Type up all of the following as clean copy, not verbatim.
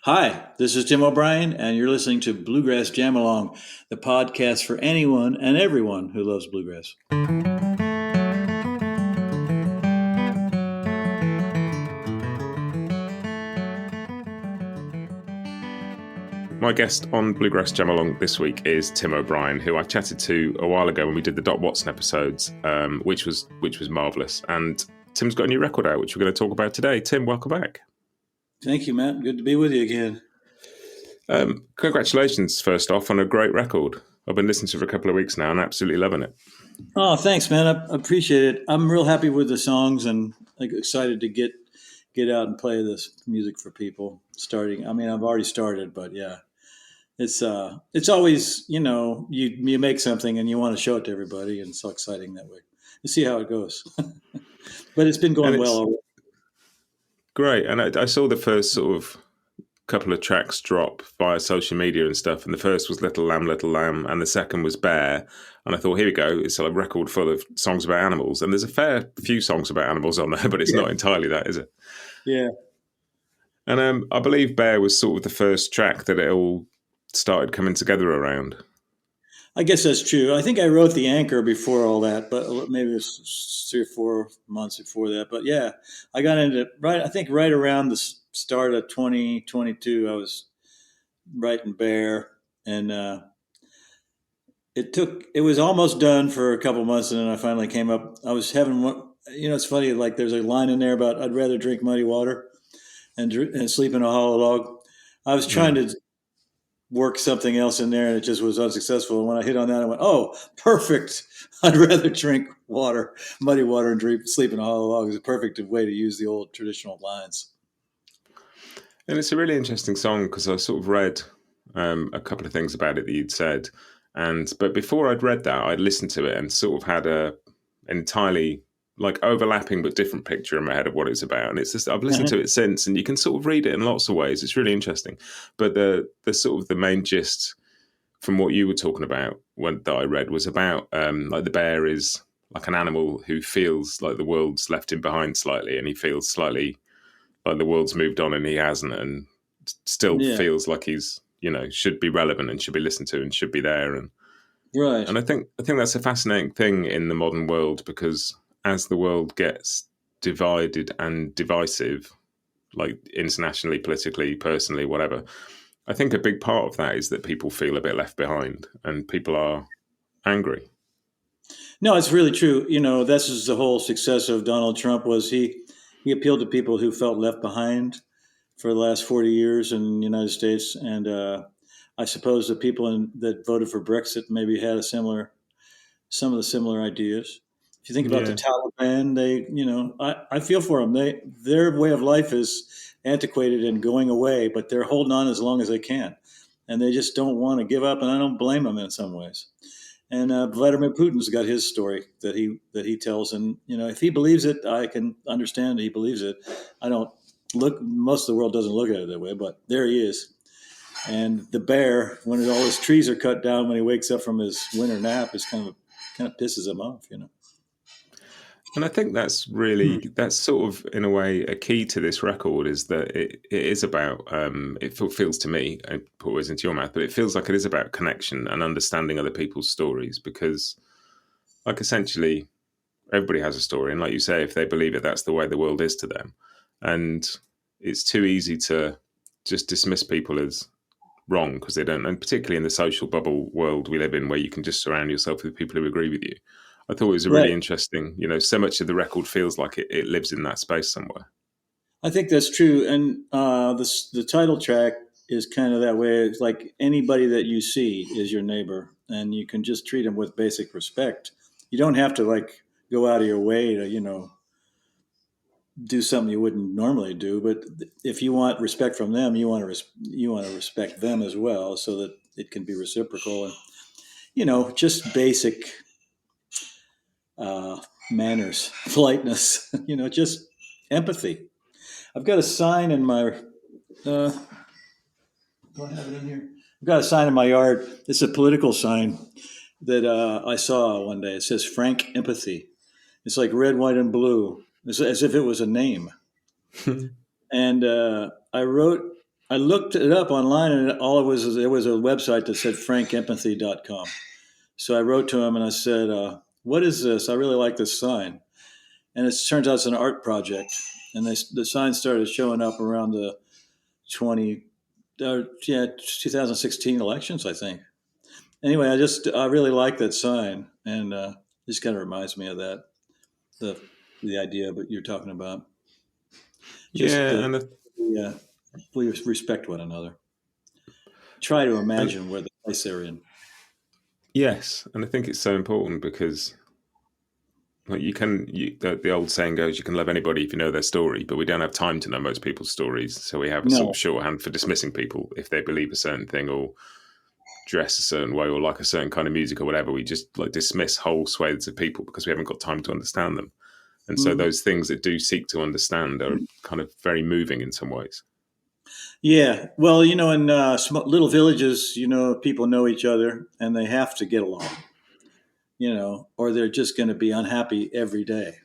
Hi, this is Tim O'Brien, and you're listening to Bluegrass Jam Along, the podcast for anyone and everyone who loves bluegrass. My guest on Bluegrass Jam Along this week is Tim O'Brien, who I chatted to a while ago when we did the Dot Watson episodes, which was marvellous. And Tim's got a new record out, which we're going to talk about today. Tim, welcome back. Thank you, Matt. Good to be with you again. Congratulations, first off, on a great record. I've been listening to it for a couple of weeks now and absolutely loving it. Oh, thanks, man. I appreciate it. I'm real happy with the songs and excited to get out and play this music for people. I've already started, but yeah, it's always you make something and you want to show it to everybody, and it's so exciting that way. You see how it goes, but it's been going well already. Great, and I saw the first sort of couple of tracks drop via social media and stuff, and the first was Little Lamb, and the second was Bear, and I thought, here we go, it's a record full of songs about animals, and there's a fair few songs about animals on there, but it's not entirely that, is it? Yeah. And I believe Bear was sort of the first track that it all started coming together around. I guess that's true. I think I wrote the anchor before all that, but maybe it was 3 or 4 months before that. But yeah, I got into it right around the start of 2022. I was writing Bear, and it was almost done for a couple months, and then I finally came up. I was having one. It's funny. Like there's a line in there about I'd rather drink muddy water and sleep in a hollow log. I was trying to work something else in there, and it just was unsuccessful. And when I hit on that, I went, "Oh, perfect! I'd rather drink muddy water, and sleep in a hollow log." Is a perfect way to use the old traditional lines. And it's a really interesting song because I sort of read a couple of things about it that you'd said, but before I'd read that, I'd listened to it and sort of had an entirely overlapping but different picture in my head of what it's about. And it's just I've listened to it since, and you can sort of read it in lots of ways. It's really interesting. But the sort of the main gist from what you were talking about that I read was about the bear is like an animal who feels like the world's left him behind slightly, and he feels slightly like the world's moved on and he hasn't, and still feels like he's should be relevant and should be listened to and should be there. And right. And I think that's a fascinating thing in the modern world, because as the world gets divided and divisive, like internationally, politically, personally, whatever, I think a big part of that is that people feel a bit left behind and people are angry. No, it's really true. This is the whole success of Donald Trump was he appealed to people who felt left behind for the last 40 years in the United States. And I suppose the people that voted for Brexit maybe had some of the similar ideas. If you think about the Taliban, I feel for them. Their way of life is antiquated and going away, but they're holding on as long as they can. And they just don't want to give up, and I don't blame them in some ways. And Vladimir Putin's got his story that he tells, and if he believes it, I can understand he believes it. I don't look. Most of the world doesn't look at it that way, but there he is. And the bear, when all his trees are cut down, when he wakes up from his winter nap, is kind of pisses him off, And I think that's sort of, in a way, a key to this record, is that it is about, it feels to me, I put words into your mouth, but it feels like it is about connection and understanding other people's stories, because essentially everybody has a story. And like you say, if they believe it, that's the way the world is to them. And it's too easy to just dismiss people as wrong because they don't, and particularly in the social bubble world we live in, where you can just surround yourself with people who agree with you. I thought it was a really interesting, so much of the record feels like it lives in that space somewhere. I think that's true. And the title track is kind of that way. It's like anybody that you see is your neighbor, and you can just treat them with basic respect. You don't have to go out of your way to, do something you wouldn't normally do. But if you want respect from them, you want to respect them as well, so that it can be reciprocal. And, just basic manners, politeness, just empathy. I've got a sign in my. Do I have it in here? I've got a sign in my yard. It's a political sign that I saw one day. It says "Frank Empathy." It's like red, white, and blue. It's as if it was a name. And I wrote I looked it up online, and all it was there was a website that said frankempathy.com. So I wrote to him and I said, "What is this? I really like this sign." And it turns out it's an art project. And the sign started showing up around the 20, yeah, 2016 elections, I think. Anyway, I really like that sign, and just kind of reminds me of that the the idea that you're talking about. Just Yeah, and uh, we respect one another. Try to and imagine where the place they're in. yes, and I think it's so important because like the old saying goes, you can love anybody if you know their story, but we don't have time to know most people's stories, so we have a sort of No. shorthand for dismissing people if they believe a certain thing or dress a certain way or like a certain kind of music or whatever. We just like dismiss whole swathes of people because we haven't got time to understand them. And so Mhm. those things that do seek to understand are kind of very moving in some ways. Yeah. Well, in little villages, people know each other and they have to get along, or they're just going to be unhappy every day.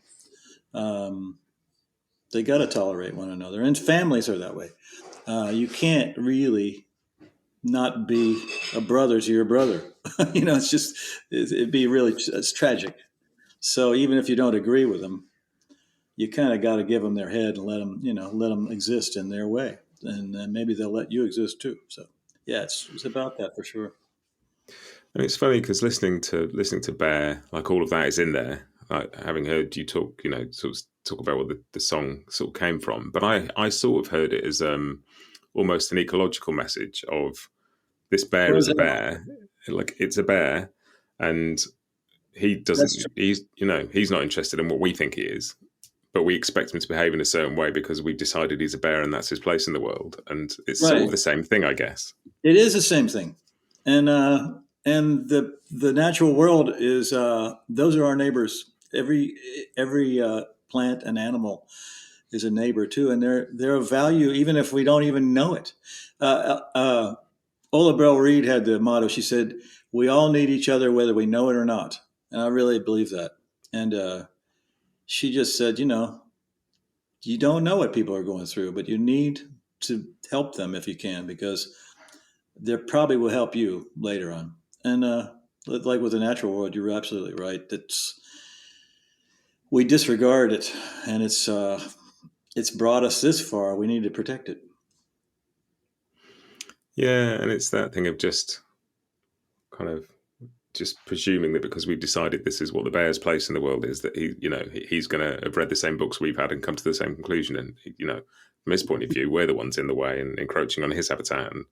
Um, they got to tolerate one another, and families are that way. You can't really not be a brother to your brother. It's just it'd be it's tragic. So even if you don't agree with them, you kind of got to give them their head and let them exist in their way, and maybe they'll let you exist too. So yeah, it's about that for sure. And it's funny because listening to Bear, like all of that is in there. Like having heard you talk, sort of talk about what the song sort of came from. But I sort of heard it as almost an ecological message of this bear What is is a that? bear, like it's a bear, and he That's doesn't. true. He's not interested in what we think he is, but we expect him to behave in a certain way because we've decided he's a bear and that's his place in the world. And it's sort of Right. the same thing, I guess. It is the same thing, and the natural world is those are our neighbors. Every plant and animal is a neighbor too, and they're of value even if we don't even know it. Ola Bell Reed had the motto. She said, "We all need each other whether we know it or not," and I really believe that. And she just said, you don't know what people are going through, but you need to help them if you can because they probably will help you later on. And like with the natural world, you're absolutely right. That's we disregard it, and it's brought us this far. We need to protect it. Yeah, and it's that thing of just kind of just presuming that because we've decided this is what the bear's place in the world is, that he's going to have read the same books we've had and come to the same conclusion. And from his point of view, we're the ones in the way and encroaching on his habitat and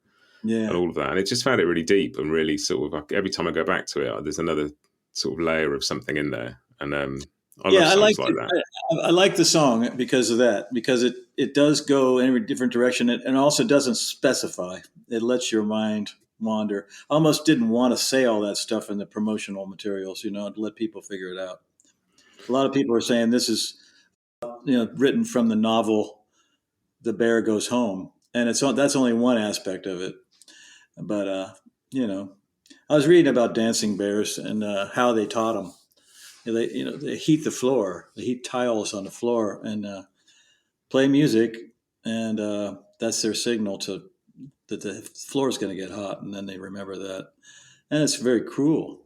Yeah, all of that. And it just found it really deep and really sort of like, every time I go back to it, there's another sort of layer of something in there. And I love yeah. I like songs like that. I like the song because of that. Because it does go in a different direction, and also doesn't specify. It lets your mind wander. I almost didn't want to say all that stuff in the promotional materials, to let people figure it out. A lot of people are saying this is written from the novel The Bear Goes Home, and that's only one aspect of it. But you know, I was reading about dancing bears and how they taught them. They heat the floor, they heat tiles on the floor, and play music, and that's their signal to that the floor is going to get hot, and then they remember that. And it's very cruel.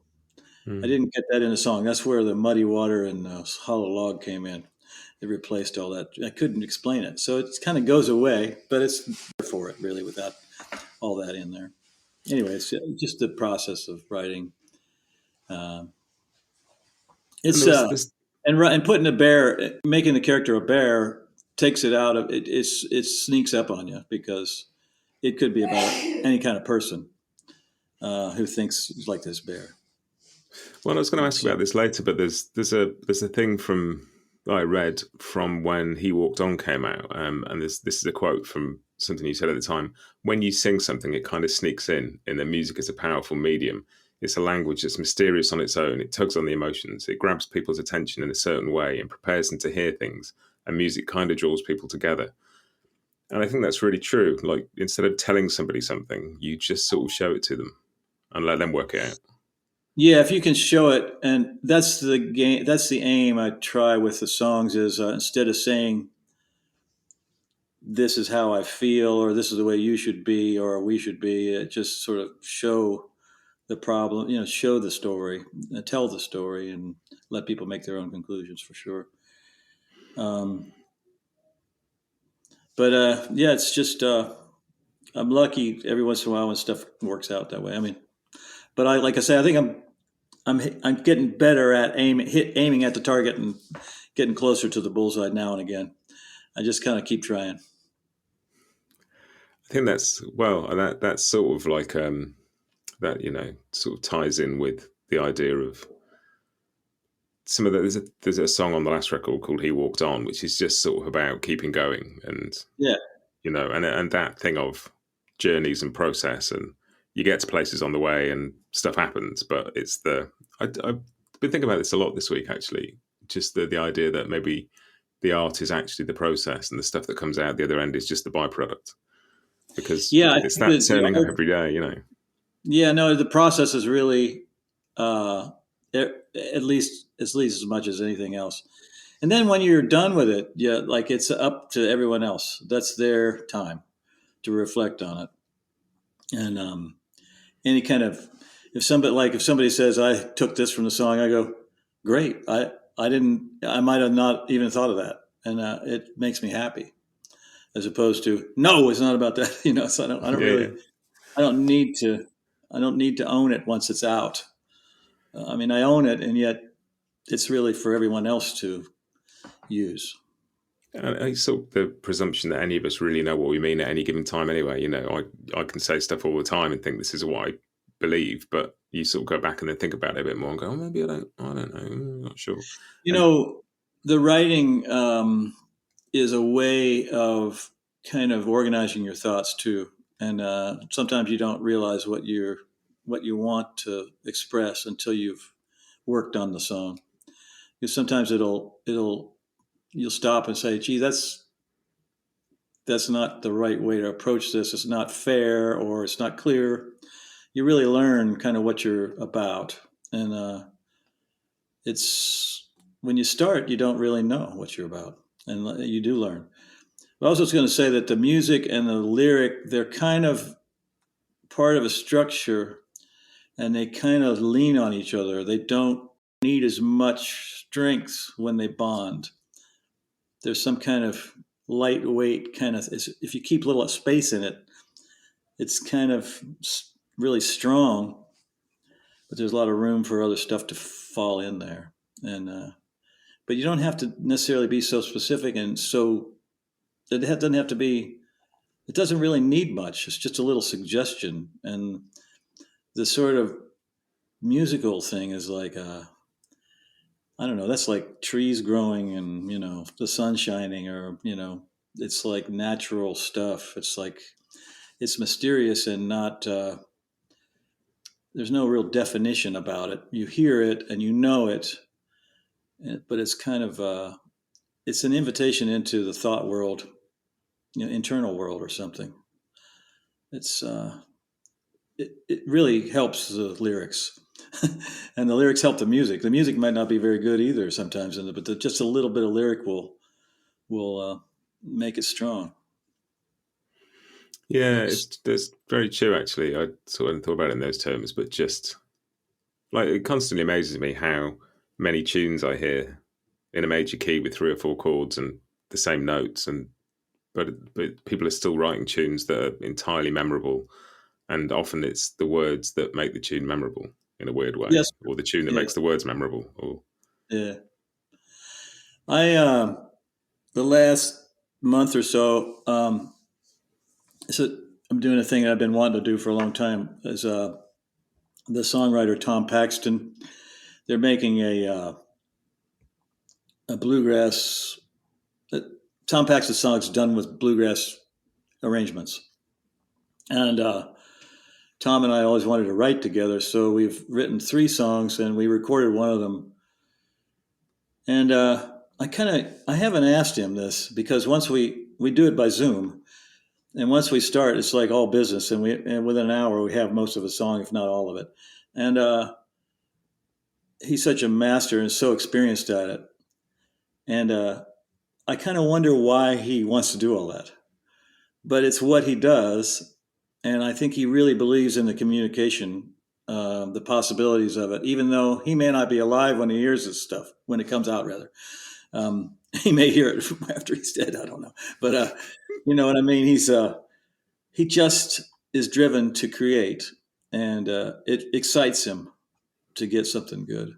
I Mm. didn't get that in the song. That's where the muddy water and hollow log came in. It replaced all that. I couldn't explain it, so it kind of goes away, but it's there for it really without all that in there. Anyway, it's just the process of writing. Um, And it's there was this, and putting a bear, making the character a bear, takes it out of it. It sneaks up on you because it could be about any kind of person who thinks like this bear. well, I was going to ask So, about this later, but there's a thing from that I read from when He Walked On came out, and this is a quote from something you said at the time. When you sing something, it kind of sneaks in. And the music is a powerful medium. It's a language that's mysterious on its own. It tugs on the emotions. It grabs people's attention in a certain way and prepares them to hear things. And music kind of draws people together. And I think that's really true. Like instead of telling somebody something, you just sort of show it to them and let them work it out. yeah, if you can show it, and that's the game. That's the aim I try with the songs is instead of saying this is how I feel, or this is the way you should be, or we should be. It just sort of show the problem, show the story, tell the story, and let people make their own conclusions for sure. Um, but yeah, it's just I'm lucky every once in a while when stuff works out that way. I mean, but like I say, I think I'm getting better at aiming at the target and getting closer to the bullseye now and again. I just kind of keep trying. I think that's well, that's sort of like that sort of ties in with the idea of some of the, there's a song on the last record called "He Walked On," which is just sort of about keeping going, and Yeah, and that thing of journeys and process, and you get to places on the way, and stuff happens. But it's I've been thinking about this a lot this week, actually. Just the idea that maybe the art is actually the process, and the stuff that comes out the other end is just the byproduct, because yeah. I it's think that that the turning up art. every day, Yeah, no, the process is really, uh, at least as much as anything else. And then when you're done with it, yeah, like it's up to everyone else. That's their time to reflect on it. And any kind of if somebody says I took this from the song, I go, great. I didn't. I might have not even thought of that, and it makes me happy. As opposed to no, it's not about that. So I don't yeah. really. I don't need to. I don't need to own it once it's out. I mean, I own it, and yet it's really for everyone else to use. It's sort of the presumption that any of us really know what we mean at any given time anyway. I can say stuff all the time and think this is what I believe, but you sort of go back and then think about it a bit more and go, oh, maybe I don't know, I'm not sure. You And know, the writing is a way of kind of organizing your thoughts too, and sometimes you don't realize what you want to express until you've worked on the song. Because sometimes you'll stop and say, "Gee, that's not the right way to approach this. It's not fair, or it's not clear." You really learn kind of what you're about, and it's when you start, you don't really know what you're about, and you do learn. But I was just going to say that the music and the lyric, they're kind of part of a structure, and they kind of lean on each other. They don't need as much strength when they bond. There's some kind of lightweight kind of, if you keep a little space in it, it's kind of really strong, but there's a lot of room for other stuff to fall in there. And but you don't have to necessarily be so specific, and so it doesn't have to be. It doesn't really need much. It's just a little suggestion, and the sort of musical thing is like I don't know. That's like trees growing and the sun shining, or it's like natural stuff. It's like it's mysterious and not. There's no real definition about it. You hear it and you know it, but it's kind of it's an invitation into the thought world, internal world or something. It's it really helps the lyrics, and the lyrics help the music. The music might not be very good either sometimes, but just a little bit of lyric will make it strong. yeah, It's that's very true, actually. I sort of hadn't thought about it in those terms, but just like it constantly amazes me how many tunes I hear in a major key with three or four chords and the same notes, and but people are still writing tunes that are entirely memorable, and often it's the words that make the tune memorable in a weird way, yes, or the tune that yeah, makes the words memorable. Or yeah. I the last month or so, so I'm doing a thing that I've been wanting to do for a long time. Is the songwriter Tom Paxton? They're making a bluegrass. Uh, Tom Paxton's songs done with bluegrass arrangements, and Tom and I always wanted to write together, so we've written three songs and we recorded one of them. And I haven't asked him this because once we do it by Zoom, and once we start, it's like all business, and within an hour we have most of a song, if not all of it. And he's such a master and so experienced at it. And I kind of wonder why he wants to do all that. but it's what he does, and I think he really believes in the communication, the possibilities of it. Even though he may not be alive when he hears this stuff, when it comes out, rather, he may hear it after he's dead. I don't know, but you know what I mean. He just is driven to create, and it excites him to get something good.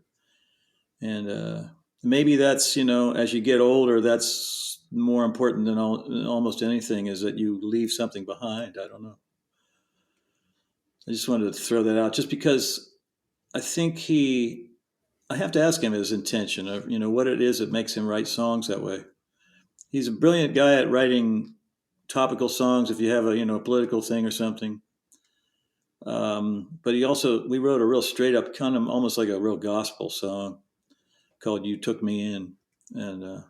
And maybe that's, as you get older, that's more important than almost anything, is that you leave something behind. I don't know. I just wanted to throw that out just because I think I have to ask him his intention of, what it is that makes him write songs that way. He's a brilliant guy at writing topical songs if you have a political thing or something. But we wrote a real straight up, kind of almost like a real gospel song called "You Took Me In," and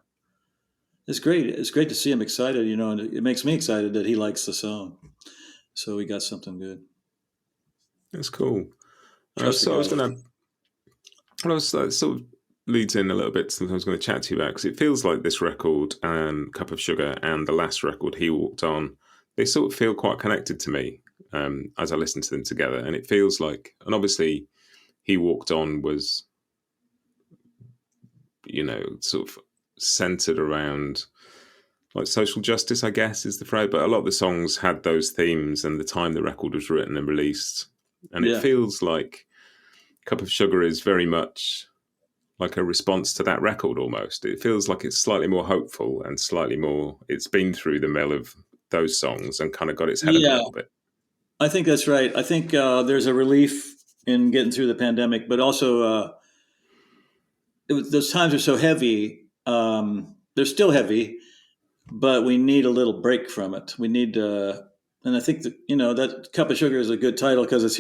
it's great. It's great to see him excited, and it makes me excited that he likes the song. So we got something good. That's cool. Trust the So I was guy. going to, well, I was sort of leads in a little bit to something I was going to chat to you about, because it feels like this record, Cup of Sugar, and the last record, He Walked On, they sort of feel quite connected to me as I listen to them together. And it feels like, and obviously, He Walked On was, sort of centered around like social justice, I guess is the phrase. But a lot of the songs had those themes and the time the record was written and released. And it Yeah, feels like Cup of Sugar is very much like a response to that record almost. It feels like it's slightly more hopeful and slightly more, it's been through the mill of those songs and kind of got its head up a yeah. little bit. I think that's right. I think there's a relief in getting through the pandemic, but also those times are so heavy. They're still heavy, but we need a little break from it. We need, and I think that that Cup of Sugar is a good title because it's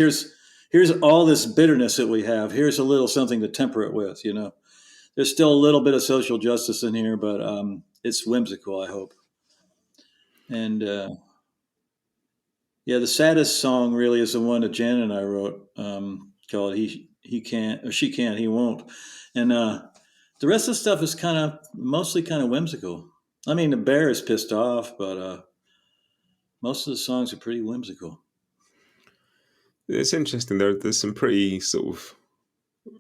here's all this bitterness that we have. Here's a little something to temper it with. There's still a little bit of social justice in here, but it's whimsical. I hope. And yeah, the saddest song really is the one that Jan and I wrote, called "He Can't" or "She Can't, He Won't," and the rest of the stuff is mostly kind of whimsical. I mean, the bear is pissed off, but most of the songs are pretty whimsical. It's interesting. There's some pretty sort of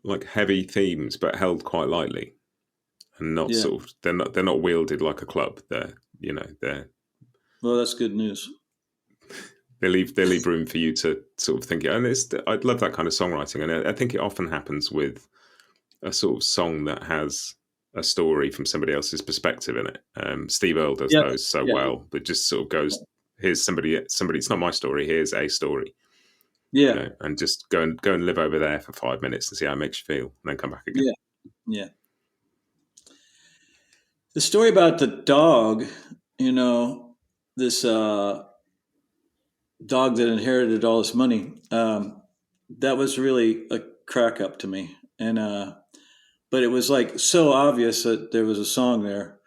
like heavy themes, but held quite lightly and not Yeah. sort of, they're not wielded like a club. They're Well, that's good news. they leave room for you to sort of think it. And I'd love that kind of songwriting, and I think it often happens with a sort of song that has a story from somebody else's perspective in it. Steve Earle does Yeah. those so Yeah. well, but just sort of goes, "Here's somebody. It's not my story. Here's a story." Yeah. And just go and live over there for 5 minutes and see how it makes you feel, and then come back again. Yeah. Yeah. The story about the dog, this dog that inherited all this money, that was really a crack up to me. And but it was like so obvious that there was a song there,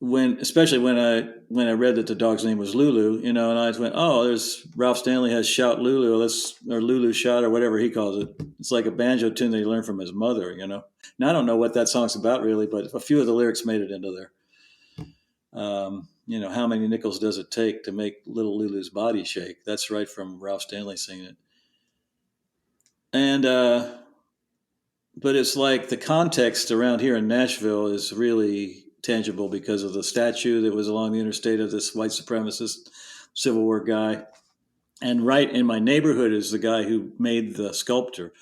especially when I read that the dog's name was Lulu, and I just went, oh, there's Ralph Stanley has Shout Lulu, or Lulu Shot, or whatever he calls it. It's like a banjo tune that he learned from his mother. Now I don't know what that song's about really, but a few of the lyrics made it into there. How many nickels does it take to make little Lulu's body shake? That's right from Ralph Stanley singing it. And but it's like the context around here in Nashville is really tangible because of the statue that was along the interstate of this white supremacist Civil War guy. And right in my neighborhood is the guy who made the sculpture.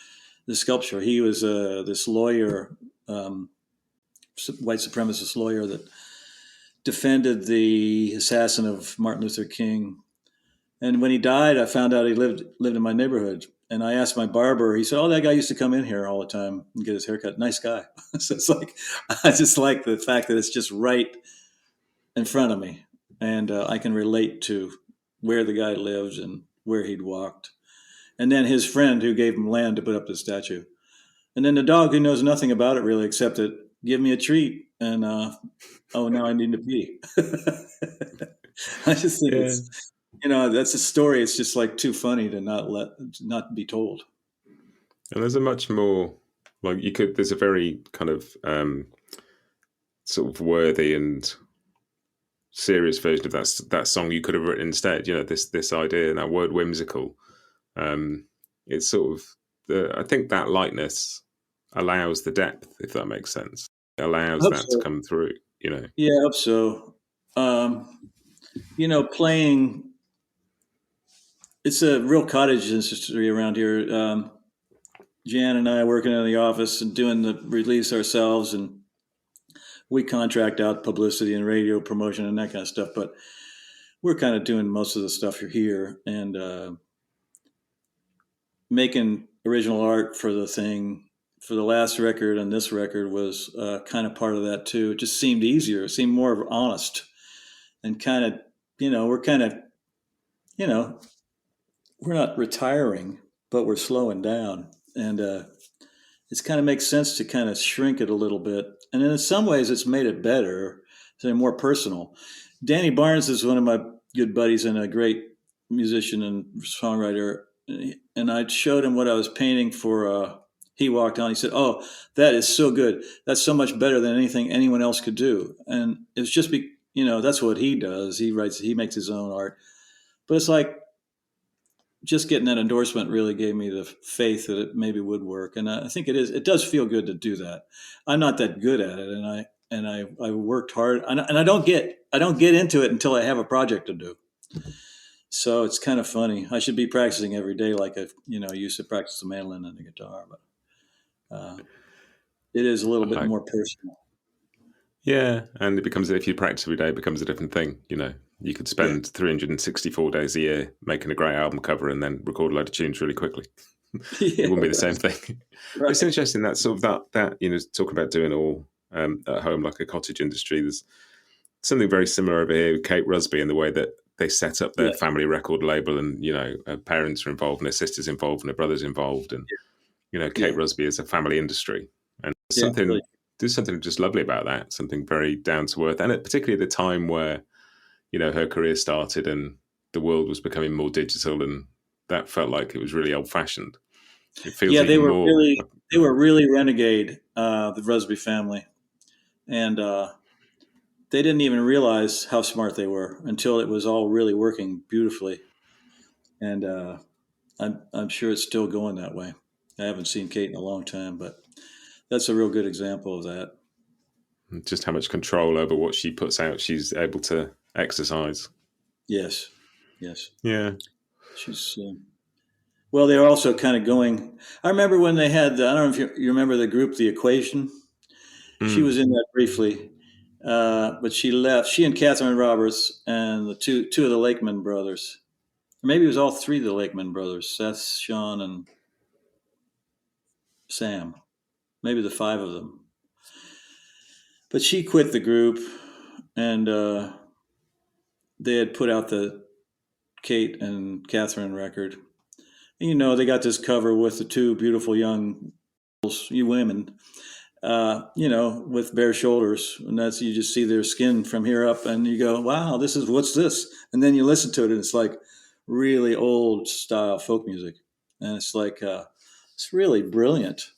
He was this lawyer, white supremacist lawyer that defended the assassin of Martin Luther King. And when he died, I found out he lived in my neighborhood. And I asked my barber. He said, "Oh, that guy used to come in here all the time and get his haircut. Nice guy." So it's like I just like the fact that it's just right in front of me, and I can relate to where the guy lived and where he'd walked. And then his friend who gave him land to put up the statue. And then the dog who knows nothing about it really, except that give me a treat. And oh, now I need to pee. I just think Yeah, that's a story. It's just like too funny to not be told. and there's a much more like there's a very kind of sort of worthy and serious version of that song you could have written instead. You know, this idea and that word whimsical. It's sort of I think that lightness allows the depth, if that makes sense. It I allows hope that to so. come through. You know. Yeah, I hope so. Playing, it's a real cottage industry around here. Jan and I working in the office and doing the release ourselves, and we contract out publicity and radio promotion and that kind of stuff. But we're kind of doing most of the stuff here and making original art for the thing. For the last record and this record was kind of part of that too. It just seemed easier. It seemed more honest and kind of, we're kind of, you know, we're not retiring, but we're slowing down. And it's kind of makes sense to kind of shrink it a little bit. And in some ways, it's made it better, so more personal. Danny Barnes is one of my good buddies and a great musician and songwriter. And I showed him what I was painting for. He walked on. He said, "Oh, that is so good. That's so much better than anything anyone else could do." And it's just that's what he does. He writes. He makes his own art. But it's like just getting that endorsement really gave me the faith that it maybe would work, and I think it is. It does feel good to do that. I'm not that good at it, and I worked hard, and I don't get into it until I have a project to do. So it's kind of funny. I should be practicing every day, like I used to practice the mandolin and the guitar, but it is a little bit I more personal. Yeah, and it becomes if you practice every day, it becomes a different thing. You know, you could Yeah, spend 364 days a year making a great album cover and then record a load of tunes really quickly. It yeah, wouldn't be the right, same thing. But it's right. interesting that sort of that talking about doing all at home like a cottage industry. There's something very similar over here with Kate Rusby in the way that they set up their Yes, family record label, and her parents are involved, and her sisters involved, and her brothers involved, and Kate yeah, Rusby is a family industry, and yeah, really. there's something just lovely about that, something very down to earth, and particularly at the time where her career started and the world was becoming more digital, and that felt like it was really old fashioned. It feels Yeah, they even were more. really they were really renegade, the Rusby family, and they didn't even realize how smart they were until it was all really working beautifully. And I'm sure it's still going that way. I haven't seen Kate in a long time, but that's a real good example of that. Just how much control over what she puts out she's able to exercise. Yes, yes. Yeah. She's well. They're also kind of going. I remember when they had. I don't know if you remember the group, The Equation. She Mm. was in that briefly, but she left. She and Catherine Roberts and the two of the Lakeman brothers. Or maybe it was all three of the Lakeman brothers: Seth, Sean, and Sam. Maybe the five of them. But she quit the group, and they had put out the Kate and Catherine record. And, they got this cover with the two beautiful young women, with bare shoulders, and that's you just see their skin from here up, and you go, "Wow, what's this?" And then you listen to it, and it's like really old style folk music, and it's like it's really brilliant,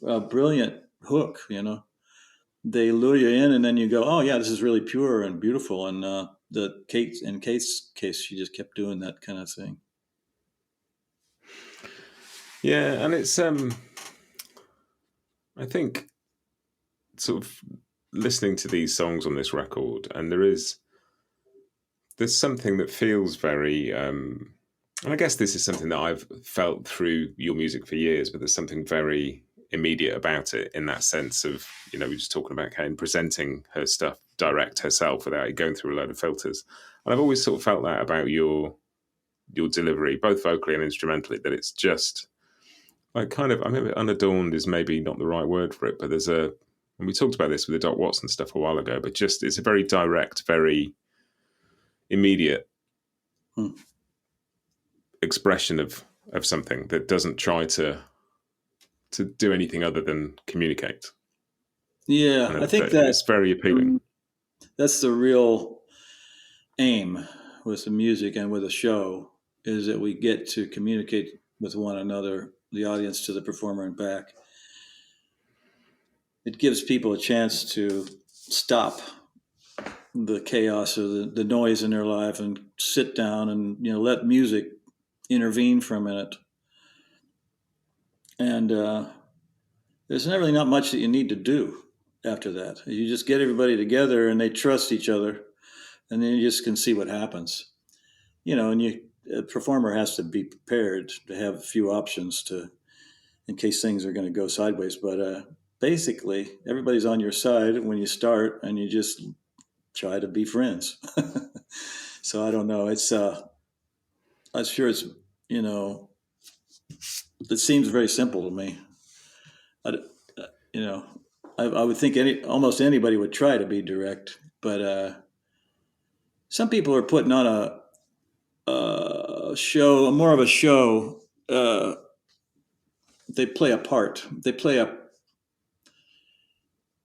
a brilliant hook. They lure you in, and then you go, "Oh yeah, this is really pure and beautiful." And Kate's case, she just kept doing that kind of thing. Yeah, and it's I think sort of listening to these songs on this record, and there's something that feels very and I guess this is something that I've felt through your music for years, but there's something very immediate about it in that sense of, we're just talking about Kane presenting her stuff direct herself without it going through a load of filters. And I've always sort of felt that about your delivery, both vocally and instrumentally, that it's just like kind of, I mean, unadorned is maybe not the right word for it, but and we talked about this with the Doc Watson stuff a while ago, but just it's a very direct, very immediate Hmm. expression of something that doesn't try to do anything other than communicate, Yeah, and I think it's very appealing. that's the real aim with the music and with a show is that we get to communicate with one another, the audience to the performer and back. It gives people a chance to stop, the chaos or the noise in their life and sit down and let music intervene for a minute. And there's really not much that you need to do after that. You just get everybody together and they trust each other, and then you just can see what happens. And a performer has to be prepared to have a few options to in case things are going to go sideways. But basically, everybody's on your side when you start, and you just try to be friends. So I don't know. I'm sure you know, it seems very simple to me. I, you know, I would think almost anybody would try to be direct, but some people are putting on a show, more of a show. They play a part.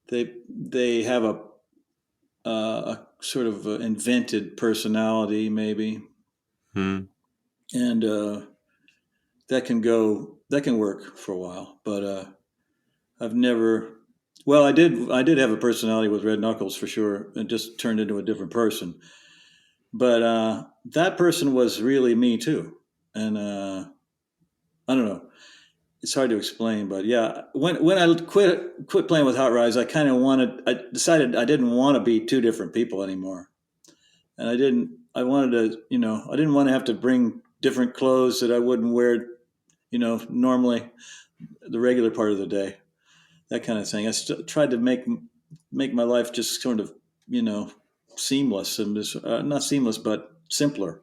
They have a sort of invented personality, maybe, Hmm. and that can work for a while. But I've never. Well, I did have a personality with Red Knuckles for sure, and just turned into a different person. But that person was really me too, and I don't know. It's hard to explain, but yeah, when I quit playing with Hot Rise, I kind of wanted. I decided I didn't want to be two different people anymore, and I didn't. I wanted to, I didn't want to have to bring different clothes that I wouldn't wear, normally the regular part of the day, that kind of thing. Tried to make my life just sort of, you know, seamless and just, not seamless, but simpler.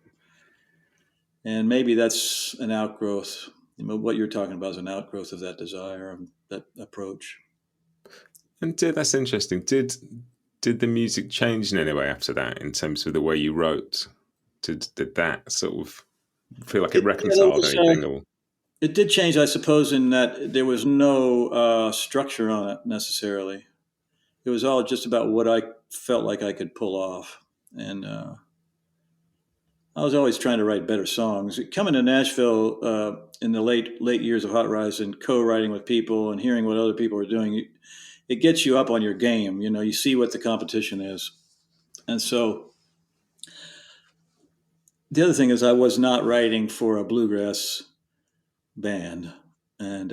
And maybe that's an outgrowth. What you're talking about is an outgrowth of that desire, that approach. And that's interesting. Did the music change in any way after that, in terms of the way you wrote? Did that sort of feel like it There reconciled was, anything, or? it did change, I suppose, in that there was no structure on it necessarily. It was all just about what I felt like I could pull off, and I was always trying to write better songs. Coming to Nashville in the late years of Hot Rise and co-writing with people and hearing what other people are doing, it gets you up on your game. You see what the competition is, and so the other thing is I was not writing for a bluegrass band, and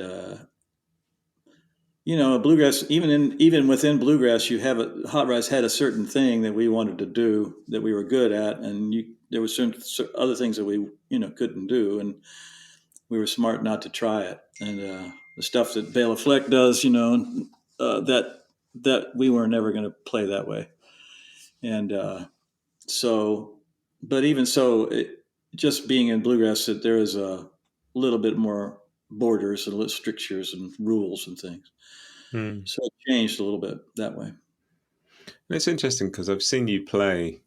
bluegrass, even within bluegrass, you have Hot Rise had a certain thing that we wanted to do that we were good at, and there were certain other things that we couldn't do, and we were smart not to try it. And the stuff that Bela Fleck does, that we were never going to play that way. And so, but even so, just being in bluegrass, that there is a little bit more borders and strictures and rules and things. Hmm. So it changed a little bit that way. And it's interesting because I've seen you play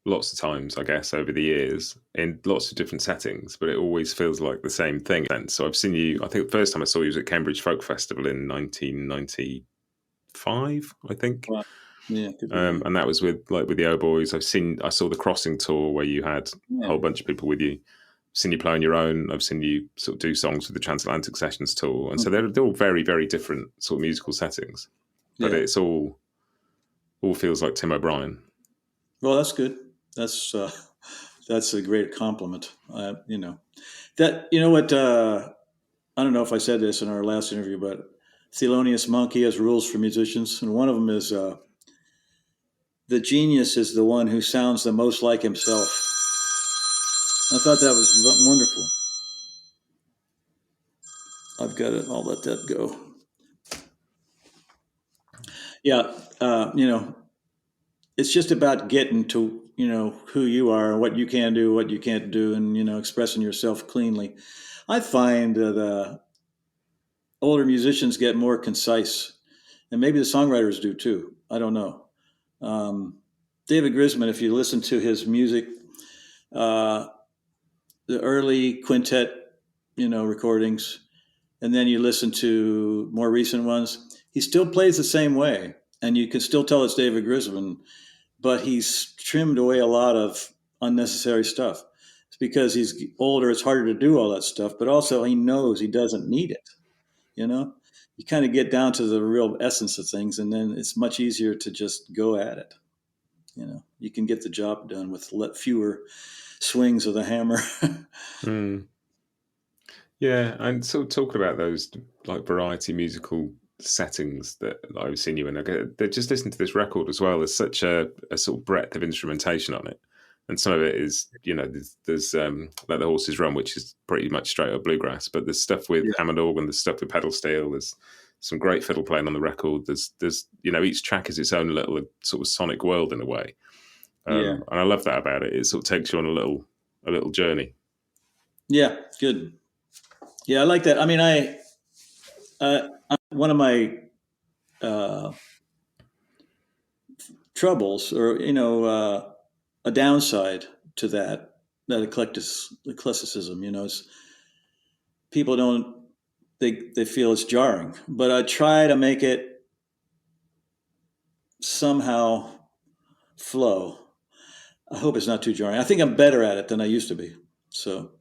lots of times, I guess, over the years in lots of different settings, but it always feels like the same thing. And so I've seen you. I think the first time I saw you was at Cambridge Folk Festival in 1995, I think. Wow. Yeah, could be right. And that was with the O Boys. I saw the Crossing tour where you had a Yeah. whole bunch of people with you. I've seen you play on your own. I've seen you sort of do songs with the Transatlantic Sessions tour, and so Mhm. they're all very, very different sort of musical settings. But Yeah. it's all feels like Tim O'Brien. Well, that's good. That's uh, that's a great compliment. That what I don't know if I said this in our last interview, but Thelonious Monk, he has rules for musicians, and one of them is the genius is the one who sounds the most like himself. I thought that was wonderful. I've got it. I'll let that go. Yeah, it's just about getting to who you are and what you can do, what you can't do, and expressing yourself cleanly. I find that older musicians get more concise, and maybe the songwriters do too. I don't know. Um, David Grisman, if you listen to his music, uh, the early quintet, recordings, and then you listen to more recent ones, he still plays the same way, and you can still tell it's David Grisman, but he's trimmed away a lot of unnecessary stuff. It's because he's older; it's harder to do all that stuff, but also he knows he doesn't need it. You know, you kind of get down to the real essence of things, and then it's much easier to just go at it. you can get the job done with fewer swings of the hammer. Mm. Yeah, and sort of talking about those like variety musical settings that I've seen you in, they're just listening to this record as well. There's such a sort of breadth of instrumentation on it, and some of it is, there's like the Horses Run, which is pretty much straight up bluegrass. But there's stuff with Yeah, Hammond organ, there's stuff with pedal steel, there's some great fiddle playing on the record. There's each track is its own little sort of sonic world in a way, yeah, and I love that about it. It sort of takes you on a little journey. yeah. Good. Yeah, I like that. I mean, one of my uh, troubles, or a downside to that eclecticism, is people don't they feel it's jarring, but I try to make it somehow flow. I hope it's not too jarring. I think I'm better at it than I used to be. So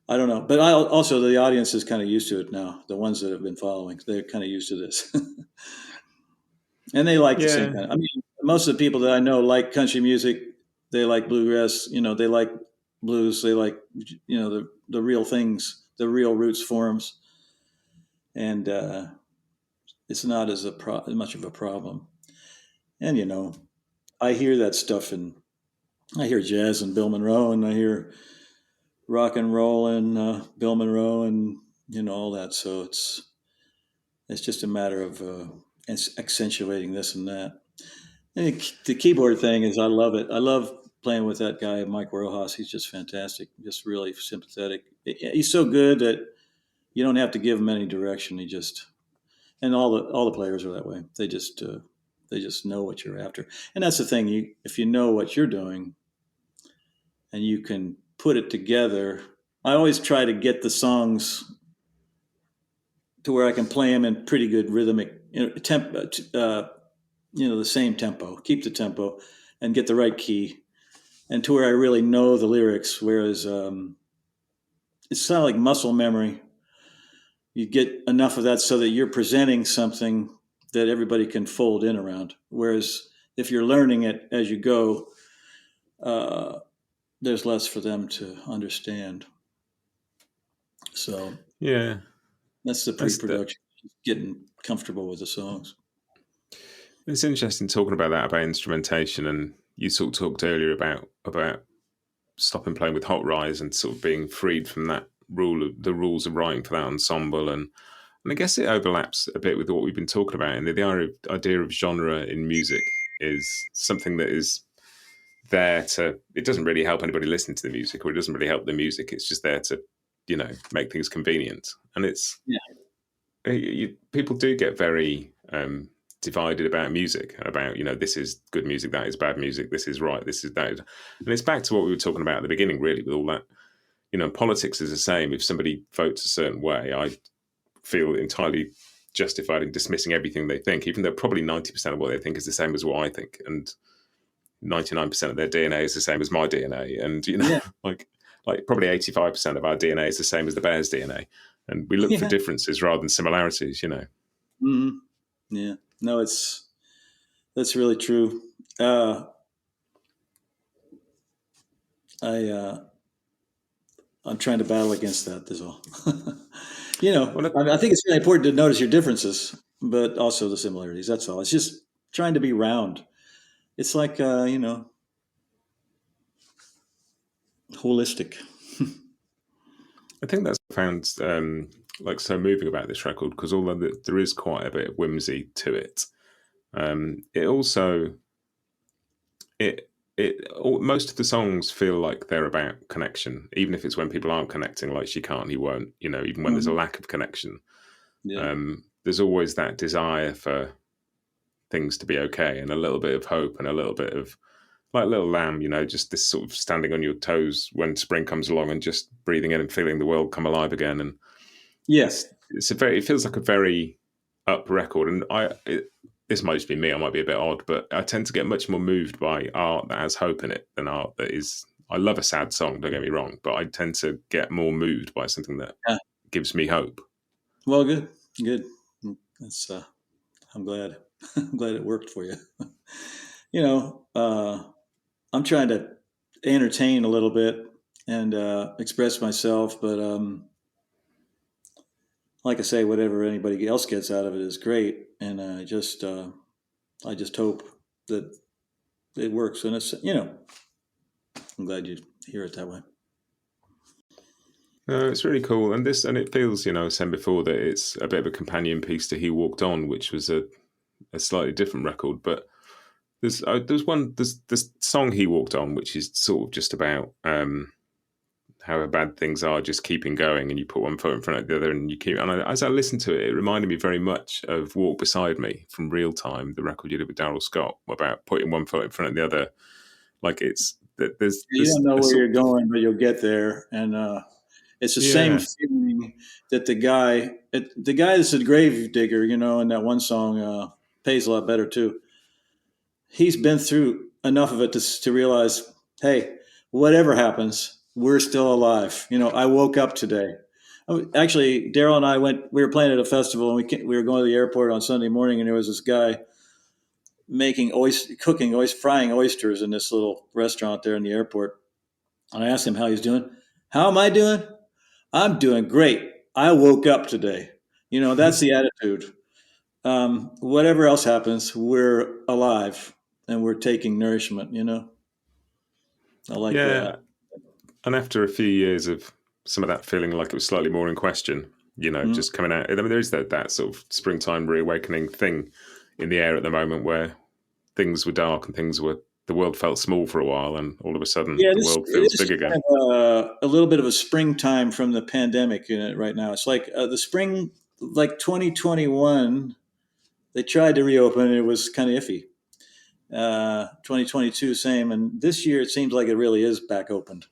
I don't know, but I also the audience is kind of used to it now. The ones that have been following, they're kind of used to this, and they like the same Yeah, kind. I mean, most of the people that I know like country music. They like bluegrass. They like blues. They like the real things, the real roots forms, and it's not as much of a problem. And I hear that stuff, and I hear jazz and Bill Monroe, and I hear rock and roll and Bill Monroe, and all that. So it's just a matter of accentuating this and that. And the keyboard thing is, I love it. I love playing with that guy, Mike Rojas. He's just fantastic, just really sympathetic. He's so good that you don't have to give him any direction. He just and all the players are that way. They just know what you're after, and that's the thing. If you know what you're doing and you can put it together. I always try to get the songs to where I can play them in pretty good rhythmic the same tempo, keep the tempo, and get the right key, and to where I really know the lyrics. Whereas it's kind of like muscle memory. You get enough of that so that you're presenting something that everybody can fold in around. Whereas if you're learning it as you go, uh, there's less for them to understand. So yeah. that's the That's the pre-production, getting comfortable with the songs. It's interesting talking about that, about instrumentation, and you sort of talked earlier about stopping playing with Hot Rise and sort of being freed from that the rules of writing for that ensemble, and I guess it overlaps a bit with what we've been talking about, and the idea of genre in music is something that is there to. It doesn't really help anybody listening to the music, or it doesn't really help the music. It's just there to make things convenient, and it's Yeah, people do get very divided about music, about this is good music, that is bad music, this is right, this is that, and it's back to what we were talking about at the beginning, really, with all that. Politics is the same. If somebody votes a certain way, I feel entirely justified in dismissing everything they think, even though probably 90% of what they think is the same as what I think, and 99% of their DNA is the same as my DNA, and yeah, like probably 85% of our DNA is the same as the bear's DNA, and we look for yeah, differences rather than similarities. hmm yeah. No, that's really true. Uh, I I'm trying to battle against that. Is all. Well, I think it's really important to notice your differences, but also the similarities. That's all. It's just trying to be round. It's like holistic. I think that's what I found like so moving about this record, because although there is quite a bit of whimsy to it, it also most of the songs feel like they're about connection, even if it's when people aren't connecting, like She Can't, He Won't. Even when there's a Mhm. lack of connection, Yeah, there's always that desire for things to be okay, and a little bit of hope, and a little bit of like Little Lamb, just this sort of standing on your toes when spring comes along, and just breathing in and feeling the world come alive again. And yeah, it feels like a very up record, and this might just be me. I might be a bit odd, but I tend to get much more moved by art that has hope in it than art that is. I love a sad song. Don't get me wrong, but I tend to get more moved by something that yeah. gives me hope. Well, good, good. That's I'm glad. I'm glad it worked for you. you know, I'm trying to entertain a little bit and express myself, but like I say, whatever anybody else gets out of it is great, and I just hope that it works. And it's, I'm glad you hear it that way. No, it's really cool, and it feels, said before, that it's a bit of a companion piece to "He Walked On," which was a slightly different record. But there's this song "He Walked On," which is sort of just about how bad things are, just keeping going, and you put one foot in front of the other, and you keep. And as I listened to it, it reminded me very much of "Walk Beside Me" from Real Time, the record you did with Daryl Scott, about putting one foot in front of the other. Like it's You there's don't know a where sort you're going, but you'll get there, and it's the same yeah. feeling that the guy that's a grave digger, in that one song, pays a lot better too. He's been through enough of it to realize, hey, whatever happens, we're still alive. I woke up today. Actually, Daryl and I went. We were playing at a festival, and we were going to the airport on Sunday morning, and there was this guy frying oysters in this little restaurant there in the airport. And I asked him how he's doing. How am I doing? I'm doing great. I woke up today. That's the attitude. Whatever else happens, we're alive and we're taking nourishment. I like that. Yeah, and after a few years of some of that feeling like it was slightly more in question, Mm. just coming out. I mean, there is that sort of springtime reawakening thing in the air at the moment where things were dark and the world felt small for a while, and all of a sudden Yeah, the this world it feels is big again. kind of a little bit of a springtime from the pandemic in it right now. It's like the spring, like 2021. They tried to reopen. It was kind of iffy. 2022, same. And this year, it seems like it really is back opened.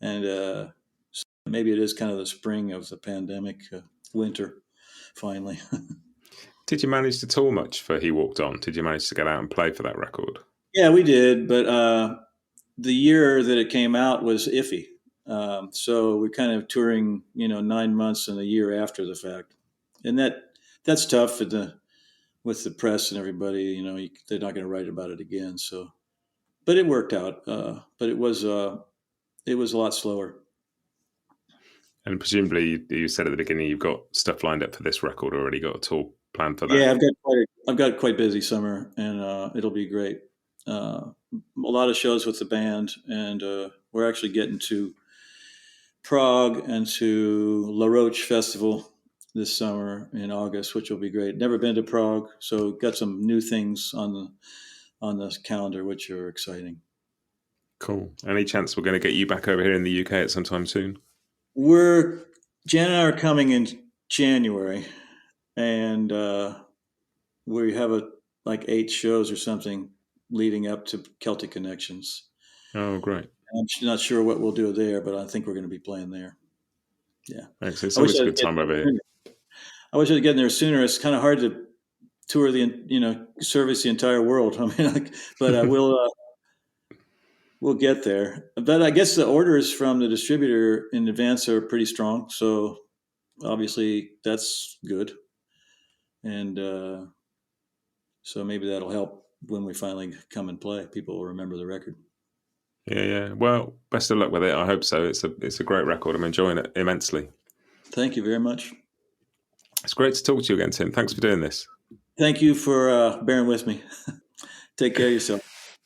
And so maybe it is kind of the spring of the pandemic, winter, finally. Did you manage to tour much for He Walked On? Did you manage to get out and play for that record? Yeah, we did. But the year that it came out was iffy. So we're kind of touring, 9 months and a year after the fact. And that's tough with the press and everybody. They're not going to write about it again. So, but it worked out. But it was a lot slower. And presumably, you said at the beginning you've got stuff lined up for this record already. Got a tour planned for Yeah, that. I've got quite busy summer, and it'll be great. A lot of shows with the band, and we're actually getting to Prague and to La Roche Festival this summer in August, which will be great. Never been to Prague, so got some new things on the calendar, which are exciting. Cool. Any chance we're going to get you back over here in the UK at some time soon? We're Jan and I are coming in January, and we have like 8 shows or something leading up to Celtic Connections. Oh, great. I'm not sure what we'll do there, but I think we're going to be playing there. Yeah, Excellent. It's I wish always a I'd good get time over there here. sooner. I wish I'd gotten there sooner. It's kind of hard to tour service the entire world. I mean, but we'll get there. But I guess the orders from the distributor in advance are pretty strong, so obviously that's good, and so maybe that'll help when we finally come and play. People will remember the record. Yeah, yeah. Well, best of luck with it. I hope so. It's a great record. I'm enjoying it immensely. Thank you very much. It's great to talk to you again, Tim. Thanks for doing this. Thank you for bearing with me. Take care of yourself.